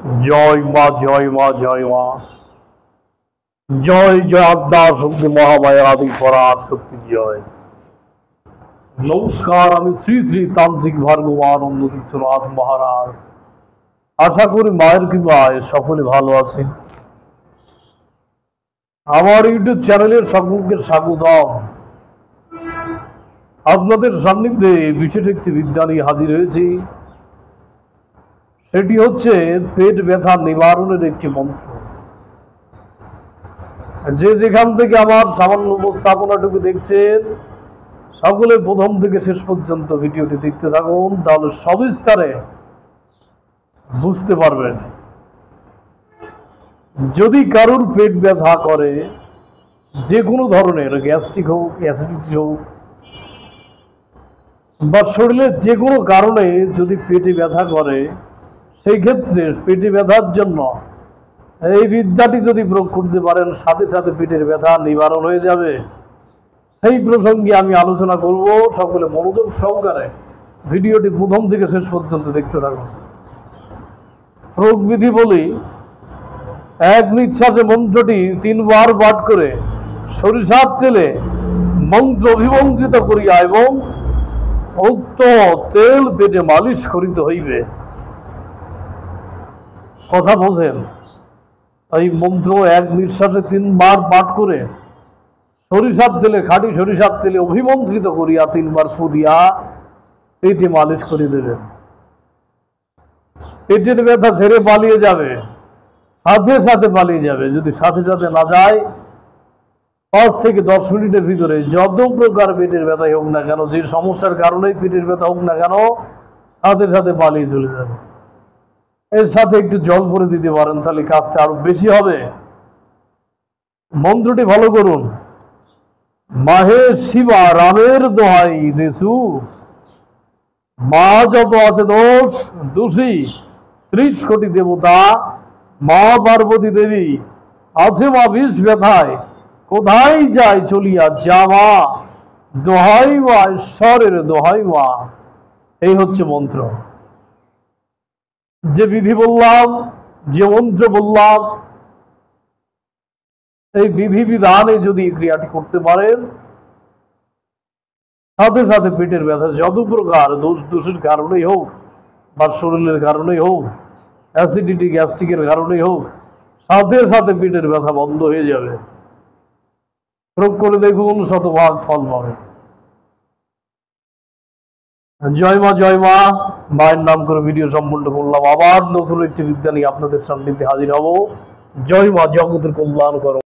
জয় মা, জয় মা, জয় মা, জয় জয় আদ্যা শক্তি মহামায়া আদি পরার শক্তি জয়। নমস্কার, আমি শ্রী শ্রী তান্ত্রিক ভার্গবানন্দ তীর্থনাথ মহারাজ। আশা করি মায়ের কৃপায় সকলে ভালো আছেন। আমার ইউটিউব চ্যানেলের সকলকে স্বাগতম। আপনাদের সান্নিধ্যে বিশেষ একটি বিদ্যা নিয়ে হাজির হয়েছি। সেটি হচ্ছে পেট ব্যথা নিবারণের একটি মন্ত্র। যে যেখান থেকে আমার সামান্য উপস্থাপনাটুকু দেখছেন, সকলে প্রথম থেকে শেষ পর্যন্ত ভিডিওটি দেখতে থাকুন, তাহলে সবিস্তারে বুঝতে পারবেন। যদি কারোর পেট ব্যথা করে, যে কোনো ধরনের গ্যাস্ট্রিক হোক, অ্যাসিডিটি হোক, বা শরীরের যে কোনো কারণে যদি পেটে ব্যথা করে, সেই ক্ষেত্রে পেটে ব্যথার জন্য এই বিদ্যাটি যদি প্রয়োগ করতে পারেন, সাথে সাথে পেটের ব্যথা নিবারণ হয়ে যাবে। সেই প্রসঙ্গে আমি আলোচনা করব। সকলে মনোযোগ সহকারে ভিডিওটি প্রথম থেকে শেষ পর্যন্ত দেখতে থাকুন। প্রয়োগ বিধি বলি, এক নিঃশ্বাসে মন্ত্রটি 3 বার পাঠ করে সরিষার তেলে মন্ত্র অভিমন্ত্রিত করিয়া এবং উক্ত তেল পেটে মালিশ করিতে হইবে। কথা বোঝেন? এই মন্ত্র এক নিঃশ্বাসে 3 বার পাঠ করে সরিষার তেলে, খাঁটি সরিষার তেলে অভিমন্ত্রিত করিয়া 3 বার ফু দিয়া পেটে মালিশ করে দেবেন। পেটের ব্যথা ছেড়ে পালিয়ে যাবে, সাথে সাথে পালিয়ে যাবে। যদি সাথে সাথে না যায়, 5 থেকে 10 মিনিটের ভিতরে যত প্রকার পেটের ব্যথাই হোক না কেন, যে সমস্যার কারণেই পেটের ব্যথা হোক না কেন, সাথে সাথে পালিয়ে চলে যাবে। এর সাথে একটু জল ভরে দিতে পারেন, তাহলে কাজটা আরো বেশি হবে। মন্ত্রটি ভালো করুন। মাহে শিবা রামের দোহাই দেশু, মা যত আছে দোষ দোষী, 30 কোটি দেবতা, মা পার্বতী দেবী আছে মা বিষ ব্যথায়, কোথায় যায় চলিয়া যাওয়া, দোহাই মা ঈশ্বরের দোহাই মা। এই হচ্ছে মন্ত্র। যে বিধি বললাম, যে মন্ত্র বললাম, এই বিধি বিধানে যদি ক্রিয়াটি করতে পারেন, সাথে সাথে পেটের ব্যথা যত প্রকার দোষের কারণেই হোক, বা শরীরের কারণেই হোক, অ্যাসিডিটি গ্যাস্ট্রিকের কারণেই হোক, সাথে সাথে পেটের ব্যথা বন্ধ হয়ে যাবে। প্রয়োগ করে দেখুন, শতভাগ ফল পাবে। জয় মা, জয় মা। মায়ের নাম করে ভিডিও সম্পূর্ণ করলাম। আবার নতুন একটি বিদ্যা নিয়ে আপনাদের সামনে হাজির হব। জয় মা, জগতের কল্যাণ করো।